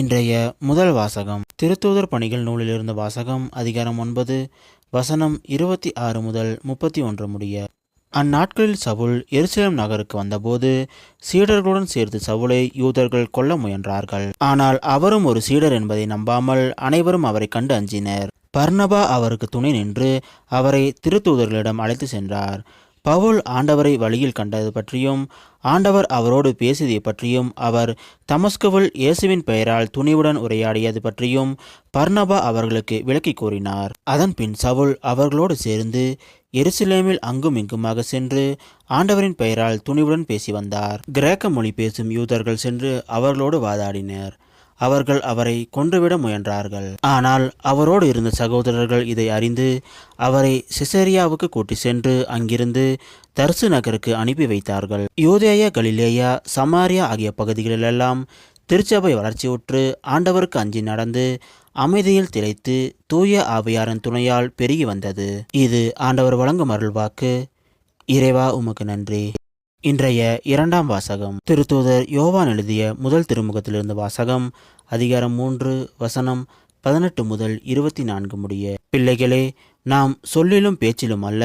இன்றைய முதல் வாசகம் திருத்தூதர் பணிகள் நூலிலிருந்து வாசகம். அதிகாரம் 9 வசனம் 26 முதல் 31 முடிய. அந்நாட்களில் சவுல் எருசலேம் நகருக்கு வந்தபோது சீடர்களுடன் சேர்த்து சவுலை யூதர்கள் கொல்ல முயன்றார்கள். ஆனால் அவரும் ஒரு சீடர் என்பதை நம்பாமல் அனைவரும் அவரை கண்டு அஞ்சினர். பர்னபா அவருக்கு துணை நின்று அவரை திருத்தூதர்களிடம் அழைத்து சென்றார். பவுல் ஆண்டவரை வழியில் கண்டது பற்றியும் ஆண்டவர் அவரோடு பேசியதை பற்றியும் அவர் தமஸ்குவில் இயேசுவின் பெயரால் துணிவுடன் உரையாடியது பற்றியும் பர்னபா அவர்களுக்கு விளக்கி கூறினார். அதன் பின் சவுல் அவர்களோடு சேர்ந்து எருசலேமில் அங்கும் இங்குமாக சென்று ஆண்டவரின் பெயரால் துணிவுடன் பேசி வந்தார். கிரேக்க மொழி பேசும் யூதர்கள் சென்று அவர்களோடு வாதாடினர். அவர்கள் அவரை கொன்றுவிட முயன்றார்கள். ஆனால் அவரோடு இருந்த சகோதரர்கள் இதை அறிந்து அவரை சிசேரியாவுக்கு கூட்டி சென்று அங்கிருந்து தர்சு நகருக்கு அனுப்பி வைத்தார்கள். யூதேயா, கலிலேயா, சமாரியா ஆகிய பகுதிகளிலெல்லாம் திருச்சபை வளர்ச்சியுற்று ஆண்டவருக்கு அஞ்சி நடந்து அமைதியில் திளைத்து தூய ஆவியாரின் துணையால் பெருகி வந்தது. இது ஆண்டவர் வழங்கும் அருள்வாக்கு. இறைவா உமக்கு நன்றி. இன்றைய இரண்டாம் வாசகம் திருத்தூதர் யோவான் எழுதிய முதல் திருமுகத்திலிருந்து வாசகம். அதிகாரம் 3 வசனம் 18 முதல் 24 முடிய. பிள்ளைகளே, நாம் சொல்லிலும் பேச்சிலும் அல்ல,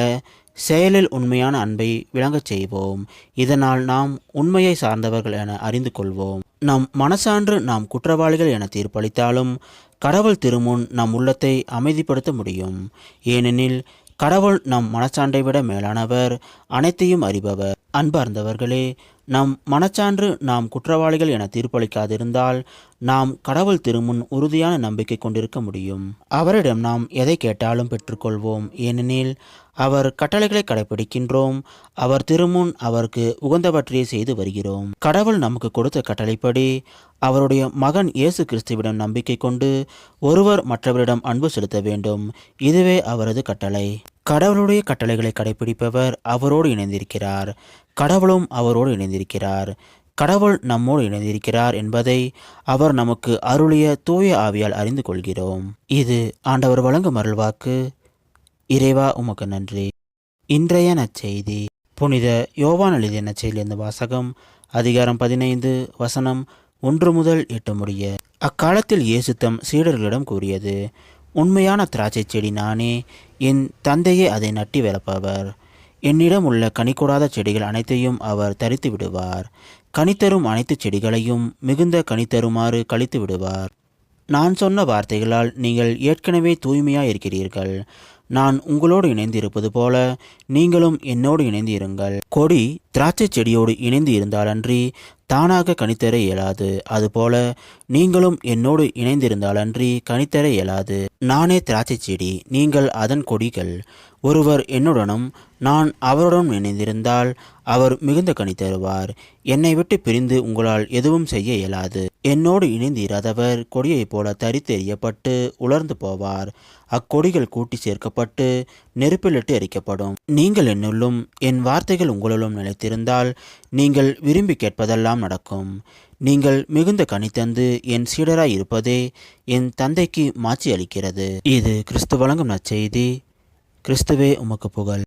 செயலில் உண்மையான அன்பை விளங்கச் செய்வோம். இதனால் நாம் உண்மையை சார்ந்தவர்கள் என அறிந்து கொள்வோம். நம் மனசான்று நாம் குற்றவாளிகள் என தீர்ப்பளித்தாலும் கடவுள் திருமுன் நம் உள்ளத்தை அமைதிப்படுத்த முடியும். ஏனெனில் கடவுள் நம் மனச்சான்றை விட மேலானவர், அனைத்தையும் அறிபவர். அன்பார்ந்தவர்களே, நம் மனச்சான்று நாம் குற்றவாளிகள் என தீர்ப்பளிக்காதிருந்தால் நாம் கடவுள் திருமுன் உறுதியான நம்பிக்கை கொண்டிருக்க முடியும். அவரிடம் நாம் எதை கேட்டாலும் பெற்றுக்கொள்வோம். ஏனெனில் அவர் கட்டளைகளை கடைபிடிக்கின்றோம். அவர் திருமுன் அவருக்கு உகந்தவற்றையே செய்து வருகிறோம். கடவுள் நமக்கு கொடுத்த கட்டளைப்படி அவருடைய மகன் இயேசு கிறிஸ்துவிடம் நம்பிக்கை கொண்டு ஒருவர் மற்றவரிடம் அன்பு செலுத்த வேண்டும். இதுவே அவரது கட்டளை. கடவுளுடைய கட்டளைகளை கடைபிடிப்பவர் அவரோடு இணைந்திருக்கிறார். கடவுளும் அவரோடு இணைந்திருக்கிறார். கடவுள் நம்மோடு இணைந்திருக்கிறார் என்பதை அவர் நமக்கு அருளிய தூய ஆவியால் அறிந்து கொள்கிறோம். இது ஆண்டவர் வழங்கும் அருள்வாக்கு. இறைவா உமக்கு நன்றி. இன்றைய நற்செய்தி புனித யோவான் எழுதிய நற்செய்தியிலிருந்து வாசகம். அதிகாரம் 15 வசனம் 1 முதல் 8 முடிய. அக்காலத்தில் இயேசு தம் சீடர்களிடம் கூறியது: உண்மையான திராட்சை செடி நானே, என் தந்தையே அதை நட்டி வளர்ப்பவர். என்னிடம் உள்ள கனிகூடாத செடிகள் அனைத்தையும் அவர் தரித்து விடுவார். கனித்தரும் அனைத்து செடிகளையும் மிகுந்த கனித்தருமாறு கழித்து விடுவார். நான் சொன்ன வார்த்தைகளால் நீங்கள் ஏற்கனவே தூய்மையாயிருக்கிறீர்கள். நான் உங்களோடு இணைந்து இருப்பது போல நீங்களும் என்னோடு இணைந்து இருங்கள். கொடி திராட்சை செடியோடு இணைந்து இருந்தாலன்றி தானாக கனித்தர இயலாது. அதுபோல நீங்களும் என்னோடு இணைந்திருந்தாலன்றி கனித்தர இயலாது. நானே திராட்சை செடி, நீங்கள் அதன் கொடிகள். ஒருவர் என்னுடனும் நான் அவருடன் இணைந்திருந்தால் அவர் மிகுந்த கனி தருவார். என்னை விட்டு பிரிந்து உங்களால் எதுவும் செய்ய இயலாது. என்னோடு இணைந்து இராதவர் கொடியைப் போல தரித்து எறியப்பட்டு உலர்ந்து போவார். அக்கொடிகள் கூட்டி சேர்க்கப்பட்டு நெருப்பிலிட்டு எரிக்கப்படும். நீங்கள் என்னுள்ளும் என் வார்த்தைகள் உங்களுள்ளும் நிலைத்திருந்தால் நீங்கள் விரும்பி கேட்பதெல்லாம் நடக்கும். நீங்கள் மிகுந்த கனி தந்து என் சீடராய் இருப்பதே என் தந்தைக்கு மாட்சி அளிக்கிறது. இது கிறிஸ்து வழங்கும் நற்செய்தி. கிறிஸ்துவே உமக்கு புகழ்.